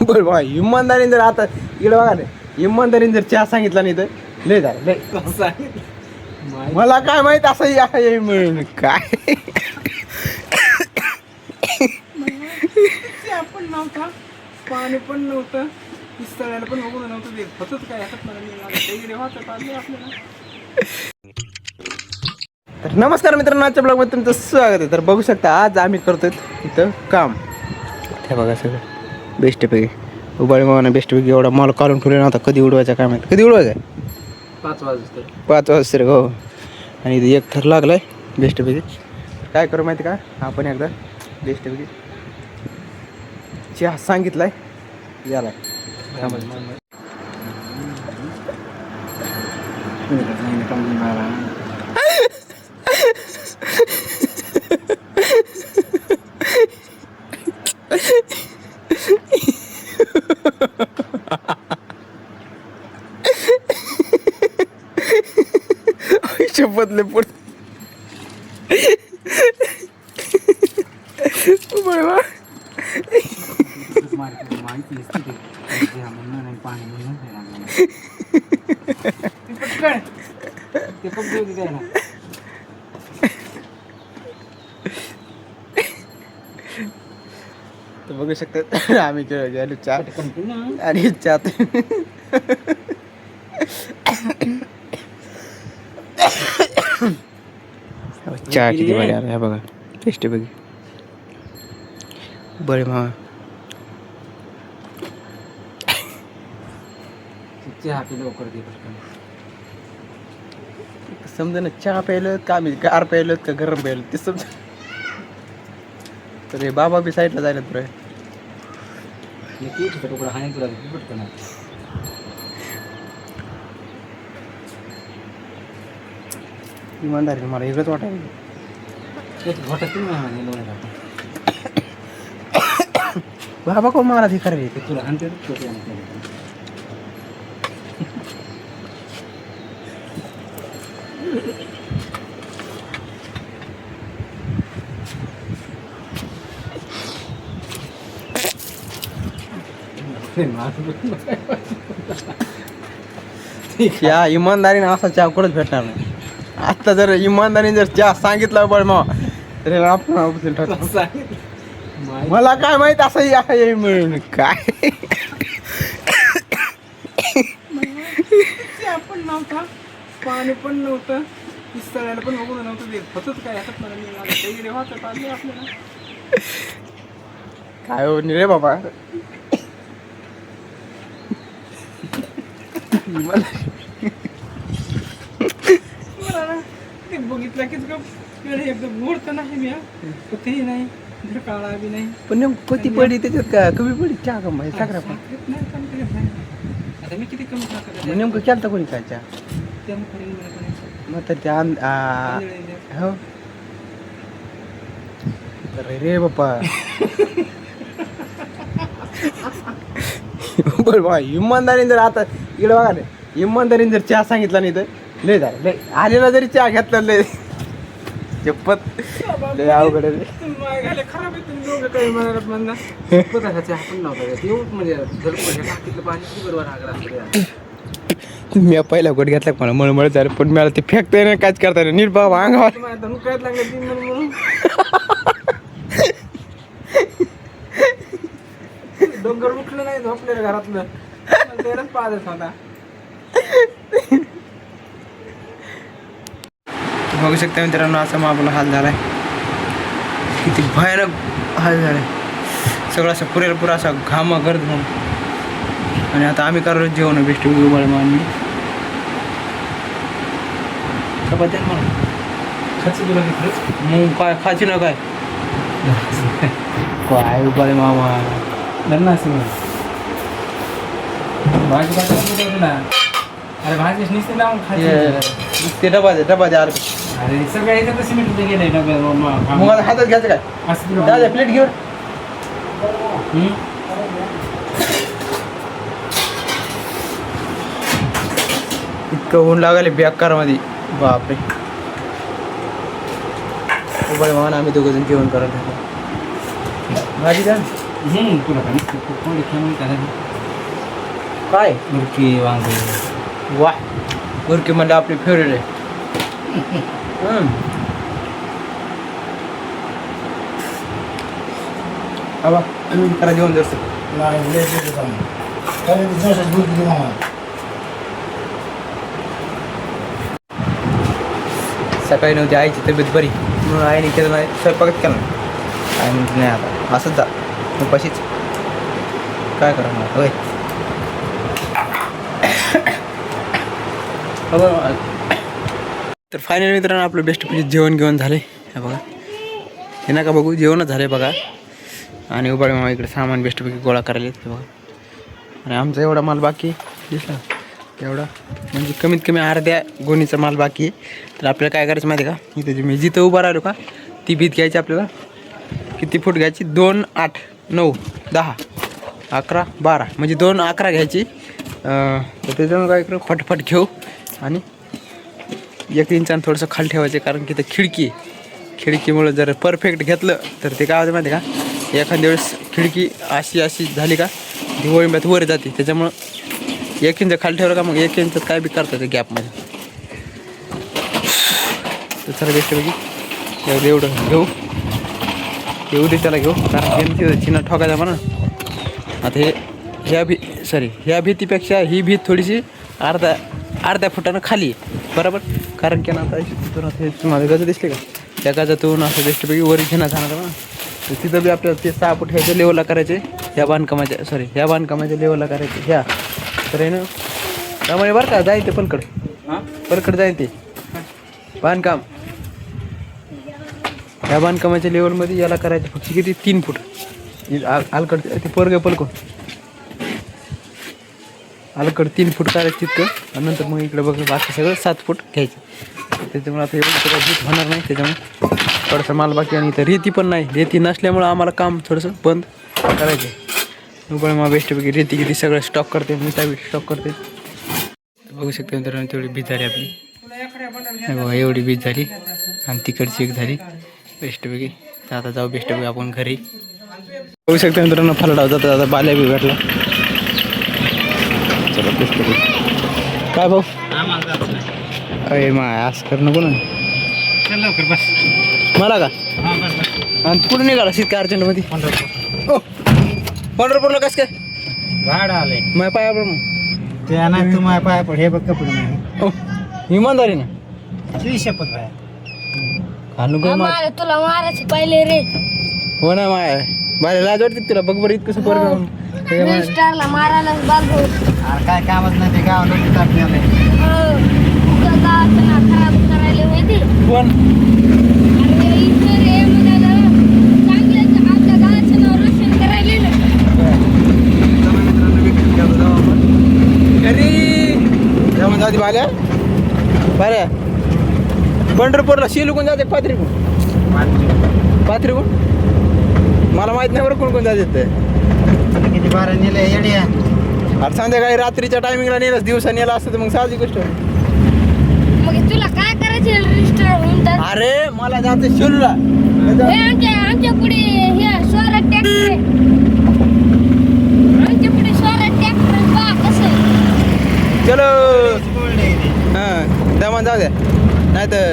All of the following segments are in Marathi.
बरं बा इमानदारीने जर आता इकडे बघा ना, इमानदारीने जर चहा सांगितला नाही तर लय झालं लय. मला काय माहित असं आहे म्हणून काय पण नव्हता, पाणी पण नव्हतं, पिस्तळायला पण बघून नव्हतं, ते होतच काय आपल्याला. तर नमस्कार मित्रांनो, आजच्या ब्लॉगमध्ये तुमचं स्वागत आहे. तर बघू शकता आज आम्ही करतोय इथं काम. हे बघा सगळं बेस्टपैकी उबाळी मामाने बेस्टपैकी एवढा माल काढून ठेवले नव्हता. कधी उडवायचा काय माहिती, कधी उडवायचा 5 वाजता 5 वाजता हो. आणि इथे एक थर लागलाय बेस्टपैकी. काय करू माहिती का, आपण एकदा बेस्टपैकी चहा सांगितलाय याला शपथले पुढे माहिती पाणी म्हणून ते पण देऊ दे ना. तर बघू शकता आम्ही गेलो चहा आणि चहात चहा किती भारी आला आहे बघा. टेस्टी बघी बरे मामा चहा पी लवकर दे. समजा ना, चहा प्यायलं का आम्ही गार प्यायलं का गरम प्यायलं ते समजा. तर हे बाबा बी साईडला जायला तर तुकडा हानी तुला पटकन इमानदारी मला वेगळंच वाटायला. बाबा कोण मला हे करायला तुला हानते या इमानदारीने असा चहा कुठंच भेटणार नाही. आता जर इमानदारीने जर चहा सांगितला बळ मग तर आपण मला काय माहित असं आहे म्हणून काय पण नव्हता, पाणी पण नव्हतं, पिस्तळायला पण बघून नव्हतं, ते होतच काय आपल्याला. काय हो रे बाबा. ते बघितलं की एकदम मुहूर्त नाही मी कुठेही नाही, जर काळा बी नाही. पण नेमकं किती पडी त्याच्यात का कमी पडी चहा कम साखरा पण आता मी किती कमी टाकत नेमकं केलं कोणी काय चहा मग तर त्या हो अरे रे बाप्पा. बरं बा इमानदारीने जर आता इकडे बघा ना, इमानदारीने जर चहा सांगितला नाही तर लय झालं लय. आलेला जरी चहा घेतला लय चप्पत लय अवघड आहे. खराब आहे तुम्ही दोघं काही म्हणालात म्हणा चहा पण नव्हता एवढं म्हणजे टाकीतलं पाणी किती बरोबर आग्रह. मी पहिला गोट घेतला मला मळमळ झालं, पण मला ते फेकता नाही काहीच करता नाही. नीट बाबा अंगावर काय लागलं ती म्हणून डोंगर उठलं नाही झोपलेलं घरातलं त्यालाच पाहत होता. बघू शकता मित्रांनो, असा मग आपला हाल झालाय. किती भयानक हाल झालाय. सगळं असं पुरा असा घामा गर्द म्हणून. आणि आता आम्ही करतो जेवण बेस्ट उबाळ मानवी चपात्या म्हणून खायचं तुला मग काय खायची ना काय काय उबाळे मामा धरणा असेल भाजी ना. अरे भाजीच नुसते लावून खायची ते डबा दे अरे सगळ्या याच्यात सिमेंट गेले मग आता हातात घ्यायचं काय असं प्लेट घेऊन. इतकं ऊन लागले बेकारमध्ये बापरे. उबाळे मामा आम्ही दोघं जण जेवण करायला भाजी द्या तुला काय कोणी खेळून करायचं काय मुरकी वांगे वा गुरकी म्हणजे आपली फेवरेट आहे बाबा तुम्ही करा जेवण जास्त सकाळी नव्हती आईची तब्येत बरी म्हणून आईने केलं नाही स्वयंपाकच केला आई म्हणते नाही आता असंच जा उपाशीच काय करा मला होय तर फायनल मित्रांनो आपलं बेस्ट पैकी जेवण घेऊन झाले हे बघा हे नका बघू जेवणच झाले बघा आणि उबाळे मामा इकडे सामान बेस्टपैकी गोळा करायला येते बघा आणि आमचा एवढा माल बाकी दिसला एवढा म्हणजे कमीत कमी अर्ध्या गोणीचा माल बाकी आहे तर आपल्याला काय करायचं माहिती आहे का इथे मी जिथं उभा राहिलो का ती भीत घ्यायची आपल्याला किती फूट घ्यायची 2 8 9 10 11 12 म्हणजे 2 11 घ्यायची तर त्याच्यामुळे काय करू फटफट घेऊ आणि 1 इंचानं थोडंसं खाली ठेवायचं कारण की ते खिडकी खिडकीमुळं जर परफेक्ट घेतलं तर ते काय होतं माहिती आहे का एखाद्या वेळेस खिडकी अशी झाली का ती वळंब्यात वर जाते त्याच्यामुळं 1 इंच खाली ठेवलं का मग 1 इंचात काय बी करता ते गॅपमध्ये तर चला बेस्टपैकी एवढं घेऊ येऊ दे त्याला घेऊ कारण तिथं चिन्ह ठोकायचा म्हणा आता ह्या भीतीपेक्षा ही भीत थोडीशी अर्ध्या फुटानं खाली आहे बरोबर कारण की ना आता तिथून हे तुम्हाला गज दिसले का त्या गजातून असं बेस्टपैकी वर घेणं जाणार ना तर तिथं बी आपल्याला ते 6 फूट ह्याच्या लेवलला करायचे ह्या बांधकामाच्या लेवलला करायचे ह्या तर आहे ना त्यामुळे बरं का जाईल ते पलकड जाईल ते बांधकाम ह्या बांधकामाच्या लेवलमध्ये याला करायचं फक्त किती 3 फूट अलकड ते पोरगे पलकून अलकड 3 फूट करायचं तितकं आणि नंतर मग इकडे बघ बाकी सगळं 7 फूट घ्यायचं त्याच्यामुळे आता एवढं सगळं भीत होणार नाही त्याच्यामुळे थोडंसं माल बाकी आणि इथं रेती पण नाही रेती नसल्यामुळं आम्हाला काम थोडंसं बंद करायचं उबळ मग बेस्टपैकी रेती किती सगळं स्टॉक करते मी त्या स्टॉक करते बघू शकते मित्रांनो तेवढी बीज झाली आपली बघा एवढी बीज झाली आणि तिकडची एक झाली बेस्टपैकी तर आता जाऊ बेस्टपैकी आपण घरी बघू शकते मित्रांनो फलडाव जाता आता बाल्या बी भेटला चला बेस्टपैकी काय भाऊ अरे माय असं कर नको ना लवकर बस मला का आणि कुठं निघाला शीतका अर्जंटमध्ये पंढरपूरला कसं काय भाडं आलंय माझ्या पायावर मग ते नाही तू माझ्या पाया पड हे बघ कपडे नाही इमानदारी ना तुझी शपथ बाय घालू काय मार तुला मारायचं पहिले रे हो ना माय बाय लाज वाटते तुला बघ बरं इतकं सुपर स्टारला मारायला बाबू अरे काय कामच नाही ते गावाला टाकले गावाचं नाव खराब करायला माहिती कोण अरे इथं रे म्हणाला चांगलं आपल्या गावाचं नाव रोशन करायला ना घरी जाते बाल्या बऱ्या पंढरपूरला शिलूकून जाते पाथरीकून मला माहित नाही बरं कोण कोण जाते किती बारा नेले येड्या अरे संध्याकाळी रात्रीच्या टायमिंगला नेलं दिवसा नेला असतं तर मग साहजिक गोष्ट मग तुला काय करायचं रजिस्टर होऊन तर अरे मला जायचं शिलूला आमच्या पुढे हे स्वराज ट्रॅक्टर आमच्या पुढे स्वराज ट्रॅक्टर बा कसं चलो हां दमान जाऊ द्या नाही तर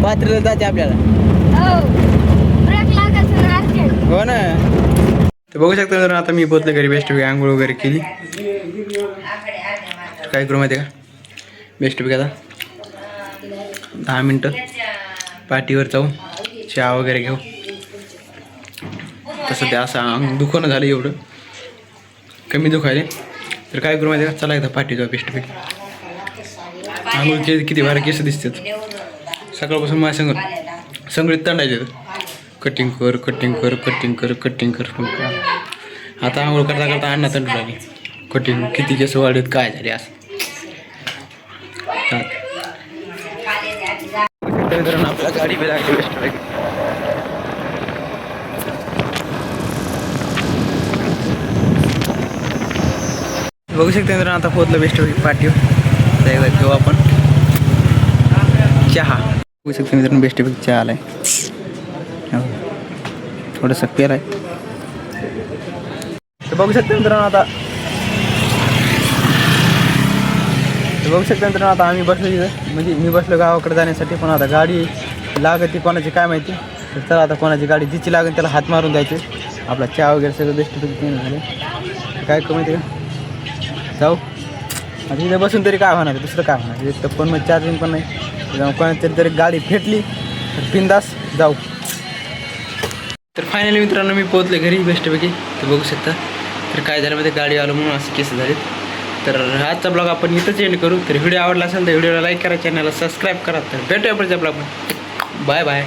पाथरीला जाते आपल्याला हो ब्रेक लागायचं ना अर्जंट हो ना तर बघू शकता जर आता मी पोचले घरी बेस्ट आंघोळ वगैरे केली काय करू माहिती आहे का बेस्ट आता 10 मिनटं पाठीवर जाऊ चहा वगैरे घेऊ तसं ते असं अंग दुखणं झालं एवढं कमी दुखायले तर काय करू माहिती आहे का चला एकदा पाठी जाऊ बेस्टपैकी आंघोळ केली किती भारी केस दिसतात सकाळपासून माझ्या संगळीत तंडायचे कटिंग कर कटिंग कर कटिंग कर कटिंग कर आता आंघोळ करता करता अण्णा तंडू लागली कटिंग किती केस वाढत काय झाले असं आपल्या गाडी बी लागली बेस्टपैकी बघू शकते मित्रांनो आता पोहोचलं बेस्टपैकी पाठीवर एकदा घेऊ आपण चहा बघू शकते मित्रांनो बेस्टपैकी चहा आलाय थोडंसं पेर आहे तर बघू शकता मित्रांनो आता आम्ही बसलो इथं, म्हणजे मी बसलो गावाकडे जाण्यासाठी, पण आता गाडी लागते कोणाची काय माहिती. तर चला आता कोणाची गाडी जिची लागेल त्याला हात मारून द्यायचे. आपला चहा वगैरे सगळं बेस्ट झालं. काय कमी ते जाऊ आता इथं बसून तरी काय होणार, दुसरं काय होणार. एक तर फोनमध्ये चार्जिंग पण नाही, कोणाची तरी गाडी भेटली तर बिंदास जाऊ. तर फायनली मित्रांनो मी पोहोचले घरी बेस्टपैकी. तर बघू शकता तर काय झालं मध्ये गाडी आलो म्हणून असं केस झालेत. तर आजचा ब्लॉग आपण इथंच एंड करू. तर व्हिडिओ आवडला असेल तर व्हिडिओला लाईक करा, चॅनलला सबस्क्राईब करा. तर भेटूया पुढच्या ब्लॉगमध्ये. Bye bye.